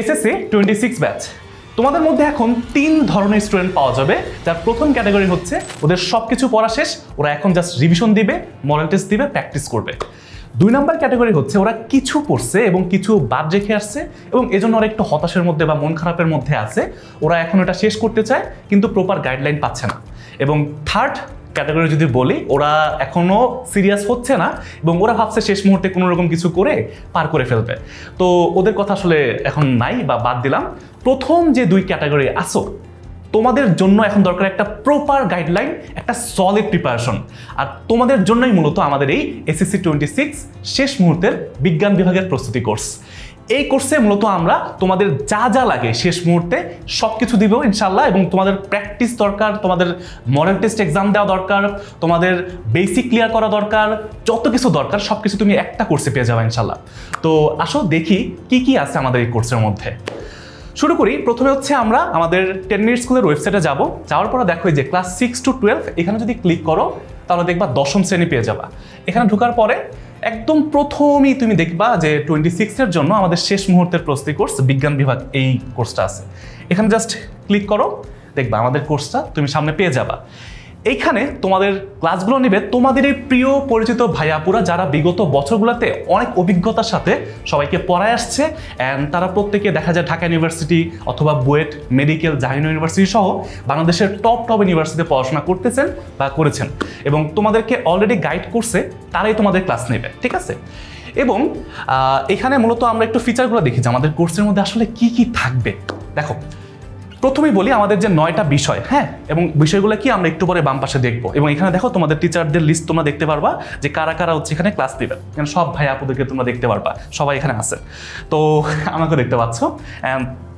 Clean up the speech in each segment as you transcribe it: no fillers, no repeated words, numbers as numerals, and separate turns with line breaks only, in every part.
SSC 26 batch তোমাদের মধ্যে এখন 3 ধরনের স্টুডেন্ট পাওয়া যাবে। যার প্রথম ক্যাটাগরি হচ্ছে ওদের সবকিছু পড়া শেষ, ওরা এখন জাস্ট রিভিশন দিবে, মডেল টেস্ট দিবে, প্র্যাকটিস করবে। 2 নাম্বার ক্যাটাগরি হচ্ছে ওরা কিছু পড়ছে এবং কিছু বাদ রেখে আসছে এবং এজন্য ওরা একটু হতাশের মধ্যে বা মন খারাপের মধ্যে আছে, ওরা এখন এটা শেষ করতে চায় কিন্তু প্রপার গাইডলাইন পাচ্ছে না। এবং থার্ড ক্যাটাগরি যদি বলি, ওরা এখনো সিরিয়াস হচ্ছে না এবং ওরা ভাবছে শেষ মুহূর্তে কোনো রকম কিছু করে পার করে ফেলবে। তো ওদের কথা আসলে এখন নাই বা বাদ দিলাম। প্রথম যে 2 ক্যাটাগরি আসো, তোমাদের জন্য এখন দরকার একটা প্রপার গাইডলাইন, একটা সলিড প্রিপারেশন। আর তোমাদের জন্যই মূলত আমাদের এই এসএসসি 26 শেষ মুহূর্তের বিজ্ঞান বিভাগের প্রস্তুতি কোর্স। এই কোর্সে মূলত আমরা তোমাদের যা যা লাগে শেষ মুহূর্তে সব কিছু দিব ইনশাল্লাহ। এবং তোমাদের প্র্যাকটিস দরকার, তোমাদের মডেল টেস্ট এক্সাম দেওয়া দরকার, তোমাদের বেসিক ক্লিয়ার করা দরকার, যত কিছু দরকার সব কিছু তুমি একটা কোর্সে পেয়ে যাবে ইনশাল্লাহ। তো আসো দেখি কি কি আছে আমাদের এই কোর্সের মধ্যে। শুরু করি। প্রথমে হচ্ছে আমরা আমাদের 10 মিনিট স্কুলের ওয়েবসাইটে যাব। যাওয়ার পরে দেখো যে ক্লাস 6 to 12 এখানে যদি ক্লিক করো তাহলে দেখবা 10ম শ্রেণী পেয়ে যাবা। এখানে ঢোকার পরে একদম প্রথমেই তুমি দেখবা যে 26 এর জন্য আমাদের শেষ মুহূর্তের প্রস্তুতি কোর্স বিজ্ঞান বিভাগ এই কোর্সটা আছে। এখানে জাস্ট ক্লিক করো, দেখবা আমাদের কোর্সটা তুমি সামনে পেয়ে যাবা। এইখানে তোমাদের ক্লাসগুলো নেবে তোমাদের এই প্রিয় পরিচিত ভাইয়াপুরা, যারা বিগত বছরগুলোতে অনেক অভিজ্ঞতার সাথে সবাইকে পড়ায় আসছে। অ্যান্ড তারা প্রত্যেকে দেখা যায় ঢাকা ইউনিভার্সিটি অথবা বুয়েট, মেডিকেল, জাহাঙ্গীরনগর ইউনিভার্সিটি সহ বাংলাদেশের টপ ইউনিভার্সিটিতে পড়াশোনা করতেছেন বা করেছেন এবং তোমাদেরকে অলরেডি গাইড করছে, তারাই তোমাদের ক্লাস নেবে, ঠিক আছে? এবং এখানে মূলত আমরা একটু ফিচারগুলো দেখি যে আমাদের কোর্সের মধ্যে আসলে কি কি থাকবে। দেখো, প্রথমেই বলি আমাদের যে 9টা বিষয়, হ্যাঁ, এবং বিষয়গুলো কি আমরা একটু পরে বাম পাশে দেখবো। এবং এখানে দেখো তোমাদের টিচারদের লিস্ট তোমরা দেখতে পারবা যে কারা কারা হচ্ছে এখানে ক্লাস দিবে। এখানে সব ভাই আপুদেরকে তোমরা দেখতে পারবা, সবাই এখানে আছে। তো আমাকে দেখতে পাচ্ছ,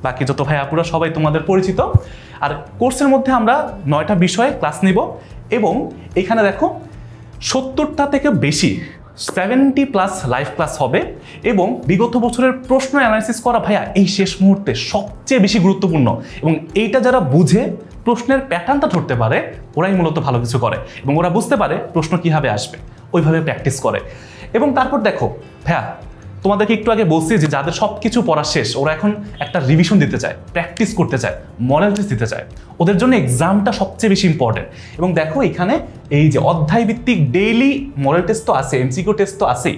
বাকি যত ভাই আপুরা সবাই তোমাদের পরিচিত। আর কোর্সের মধ্যে আমরা 9টা বিষয়ে ক্লাস নিব এবং এখানে দেখো 70টা থেকে বেশি 70+ লাইভ ক্লাস হবে। এবং বিগত বছরের প্রশ্ন অ্যানালাইসিস করা ভাইয়া এই শেষ মুহূর্তে সবচেয়ে বেশি গুরুত্বপূর্ণ। এবং এইটা যারা বুঝে প্রশ্নের প্যাটার্নটা ধরতে পারে ওরাই মূলত ভালো কিছু করে এবং ওরা বুঝতে পারে প্রশ্ন কীভাবে আসবে, ওইভাবে প্র্যাকটিস করে। এবং তারপর দেখো ভাইয়া, তোমাদেরকে একটু আগে বলছি যে যাদের সব কিছু পড়া শেষ, ওরা এখন একটা রিভিশন দিতে চায়, প্র্যাকটিস করতে চায়, মডেল টেস্ট দিতে চায়, ওদের জন্য এক্সামটা সবচেয়ে বেশি ইম্পর্টেন্ট। এবং দেখো এখানে এই যে অধ্যায় ভিত্তিক ডেইলি মডেল টেস্ট তো আছে, এমসিকিউ টেস্ট তো আছেই,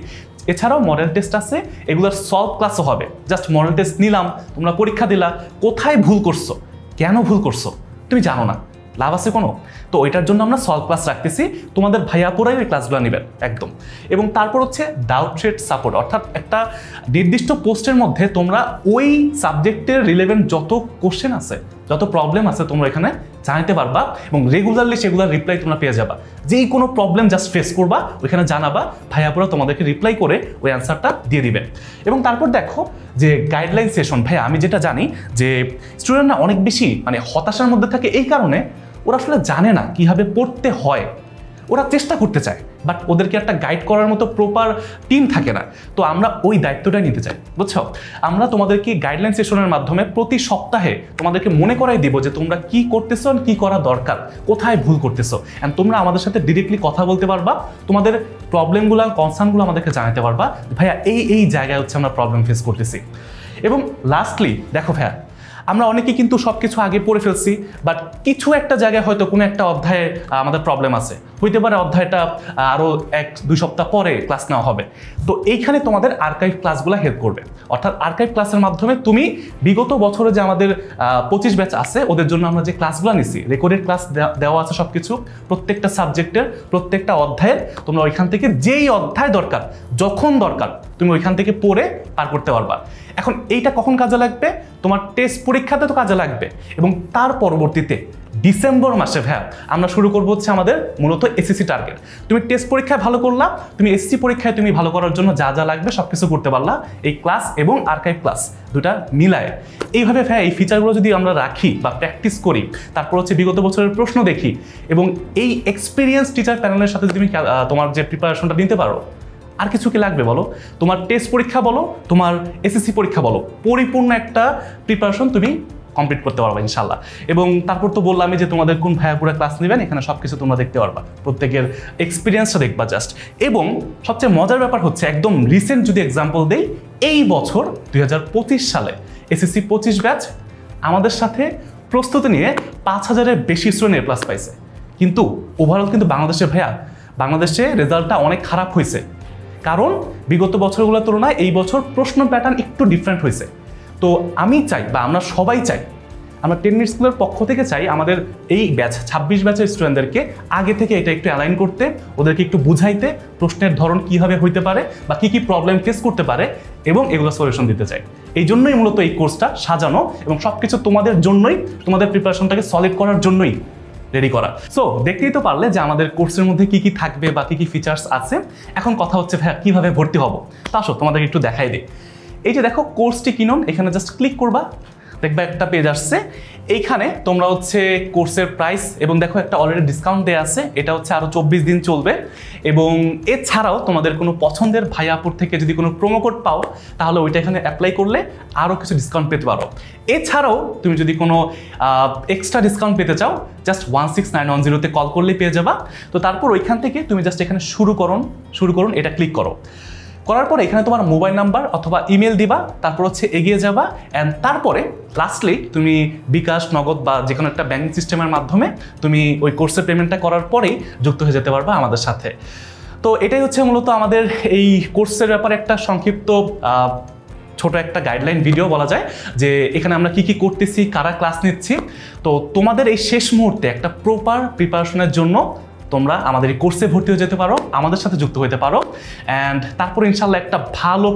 এছাড়াও মডেল টেস্ট আছে, এগুলোর সলভ ক্লাসও হবে। জাস্ট মডেল টেস্ট নিলাম, তোমরা পরীক্ষা দিলা, কোথায় ভুল করছো, কেন ভুল করছো তুমি জানো না, লাভ আছে কোনো? তো ওইটার জন্য আমরা সলভ ক্লাস রাখতেছি, তোমাদের ভাইয়াপুরাই ওই ক্লাসগুলো নেবেন একদম। এবং তারপর হচ্ছে ডাউট শেড সাপোর্ট, অর্থাৎ একটা নির্দিষ্ট পোস্টের মধ্যে তোমরা ওই সাবজেক্টের রিলেভেন্ট যত কোশ্চেন আছে, যত প্রবলেম আছে তোমরা এখানে জানাতে পারবা এবং রেগুলারলি সেগুলোর রিপ্লাই তোমরা পেয়ে যাবা। যেই কোনো প্রবলেম জাস্ট ফেস করবা, ওইখানে জানাবা, ভাইয়াপুরা তোমাদেরকে রিপ্লাই করে ওই অ্যান্সারটা দিয়ে দিবে। এবং তারপর দেখো যে গাইডলাইন সেশন। ভাইয়া আমি যেটা জানি যে স্টুডেন্টরা অনেক বেশি হতাশার মধ্যে থাকে, এই কারণে ওরা আসলে জানে না কীভাবে পড়তে হয়। ওরা চেষ্টা করতে চায় বাট ওদেরকে একটা গাইড করার মতো প্রপার টিম থাকে না। তো আমরা ওই দায়িত্বটাই নিতে চাই, বুঝছো? আমরা তোমাদেরকে গাইডলাইন সেশনের মাধ্যমে প্রতি সপ্তাহে তোমাদেরকে মনে করাই দিব যে তোমরা কি করতেছো, কি করা দরকার, কোথায় ভুল করতেছো। অ্যান্ড তোমরা আমাদের সাথে ডিরেক্টলি কথা বলতে পারবা, তোমাদের প্রবলেমগুলো, কনসার্নগুলো আমাদেরকে জানাতে পারবা, ভাইয়া এই জায়গায় হচ্ছে আমরা প্রবলেম ফেস করতেছি। এবং লাস্টলি দেখো ভাইয়া, আমরা অনেকেই কিন্তু সব কিছু আগে পড়ে ফেলছি, বাট কিছু একটা জায়গায় হয়তো কোনো একটা অধ্যায়ে আমাদের প্রবলেম আছে, হইতে পারে অধ্যায়টা আরও 1-2 সপ্তাহ পরে ক্লাস নেওয়া হবে। তো এইখানে তোমাদের আর্কাইভ ক্লাসগুলো হেল্প করবে। অর্থাৎ আর্কাইভ ক্লাসের মাধ্যমে তুমি বিগত বছরে যে আমাদের 25 ব্যাচ আছে ওদের জন্য আমরা যে ক্লাসগুলো নিছি, রেকর্ডেড ক্লাস দেওয়া আছে সব কিছু, প্রত্যেকটা সাবজেক্টের প্রত্যেকটা অধ্যায়ের তোমরা ওইখান থেকে যেই অধ্যায় দরকার, যখন দরকার তুমি ওইখান থেকে পড়ে পার করতে পারবা। এখন এইটা কখন কাজে লাগবে? তোমার টেস্ট পরীক্ষাতে তো কাজে লাগবে। এবং তার পরবর্তীতে ডিসেম্বর মাসে ভাইয়া আমরা শুরু করবো হচ্ছে আমাদের মূলত এসএসসি টার্গেট। তুমি টেস্ট পরীক্ষায় ভালো করলা, তুমি এসএসসি পরীক্ষায় তুমি ভালো করার জন্য যা যা লাগবে সব কিছু করতে পারলা এই ক্লাস এবং আর্কাইভ ক্লাস দুটা মিলায়। এইভাবে ভাইয়া এই ফিচারগুলো যদি আমরা রাখি বা প্র্যাকটিস করি, তারপর হচ্ছে বিগত বছরের প্রশ্ন দেখি এবং এই এক্সপিরিয়েন্স টিচার প্যানেলের সাথে তুমি তোমার যে প্রিপারেশনটা নিতে পারো, আর কিছু কি লাগবে বলো? তোমার টেস্ট পরীক্ষা বলো, তোমার এসএসসি পরীক্ষা বলো, পরিপূর্ণ একটা প্রিপারেশন তুমি কমপ্লিট করতে পারবা ইনশাল্লাহ। এবং তারপর তো বললাম যে তোমাদের কোন ভাইয়াপুরা ক্লাস নেবেন, এখানে সব কিছু তোমরা দেখতে পারবা, প্রত্যেকের এক্সপিরিয়েন্সটা দেখবা জাস্ট। এবং সবচেয়ে মজার ব্যাপার হচ্ছে একদম রিসেন্ট যদি এক্সাম্পল দেই, এই বছর 2025 সালে SSC 25 ব্যাচ আমাদের সাথে প্রস্তুতি নিয়ে 5000-এর বেশি স্টুডেন্ট A+ পাইছে। কিন্তু ওভারঅল কিন্তু বাংলাদেশে রেজাল্টটা অনেক খারাপ হয়েছে, কারণ বিগত বছরগুলোর তুলনায় এই বছর প্রশ্ন প্যাটার্ন একটু ডিফারেন্ট হয়েছে। তো আমি চাই বা আমরা সবাই চাই, আমরা 10 মিনিট স্কুলের পক্ষ থেকে চাই আমাদের এই ব্যাচ 26 ব্যাচের স্টুডেন্টদেরকে আগে থেকে এটা একটু অ্যালাইন করতে, ওদেরকে একটু বুঝাইতে প্রশ্নের ধরন কীভাবে হইতে পারে বা কী কী প্রবলেম ফেস করতে পারে এবং এগুলো সলিউশন দিতে চাই। এই জন্যই মূলত এই কোর্সটা সাজানো এবং সব কিছু তোমাদের জন্যই, তোমাদের প্রিপারেশনটাকে সলিড করার জন্যই রেডি করা। সো দেখতেই তো পারলে যে আমাদের কোর্সের মধ্যে কী কী থাকবে বা কী কী ফিচার্স আছে। এখন কথা হচ্ছে ভাইয়া কীভাবে ভর্তি হবো, তা আসো তোমাদেরকে একটু দেখাই দিই। এই যে দেখো কোর্সটি কিনুন, এখানে জাস্ট ক্লিক করবা, দেখবা একটা পেজ আসছে। এইখানে তোমরা হচ্ছে কোর্সের প্রাইস এবং দেখো একটা অলরেডি ডিসকাউন্ট দেওয়া আছে, এটা হচ্ছে আরও 24 দিন চলবে। এবং এছাড়াও তোমাদের কোনো পছন্দের ভাইয়াপুর থেকে যদি কোনো প্রোমো কোড পাও তাহলে ওইটা এখানে অ্যাপ্লাই করলে আরও কিছু ডিসকাউন্ট পেতে পারো। এছাড়াও তুমি যদি কোনো এক্সট্রা ডিসকাউন্ট পেতে চাও জাস্ট 16910-তে কল করলেই পেয়ে যাবা। তো তারপর ওইখান থেকে তুমি জাস্ট এখানে শুরু করুন এটা ক্লিক করো। করার পরে এখানে তোমার মোবাইল নাম্বার অথবা ইমেল দিবা, তারপর হচ্ছে এগিয়ে যাবা অ্যান্ড তারপরে লাস্টলি তুমি বিকাশ, নগদ বা যে কোনো একটা ব্যাংকিং সিস্টেমের মাধ্যমে তুমি ওই কোর্সের পেমেন্টটা করার পরেই যুক্ত হয়ে যেতে পারবা আমাদের সাথে। তো এটাই হচ্ছে মূলত আমাদের এই কোর্সের ব্যাপারে একটা সংক্ষিপ্ত ছোট একটা গাইডলাইন ভিডিও বলা যায়, যে এখানে আমরা কি কি করতেছি, কারা ক্লাস নিচ্ছি। তো তোমাদের এই শেষ মুহূর্তে একটা প্রপার প্রিপারেশনের জন্য তোমরা আমাদের এই কোর্সে ভর্তি হয়ে যেতে পারো, আমাদের সাথে যুক্ত হতে পারো অ্যান্ড তারপর ইনশাল্লাহ একটা ভালো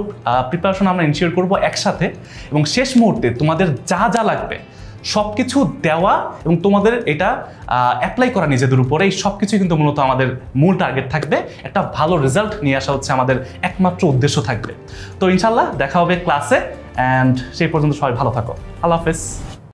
প্রিপারেশন আমরা ইনশিওর করবো একসাথে। এবং শেষ মুহূর্তে তোমাদের যা যা লাগবে সব কিছু দেওয়া এবং তোমাদের এটা অ্যাপ্লাই করা নিজেদের উপরে, এই সব কিছুই কিন্তু মূলত আমাদের মূল টার্গেট থাকবে। একটা ভালো রেজাল্ট নিয়ে আসা হচ্ছে আমাদের একমাত্র উদ্দেশ্য থাকবে। তো ইনশাল্লাহ দেখা হবে ক্লাসে অ্যান্ড সেই পর্যন্ত সবাই ভালো থাকো। আল্লাহ হাফেজ।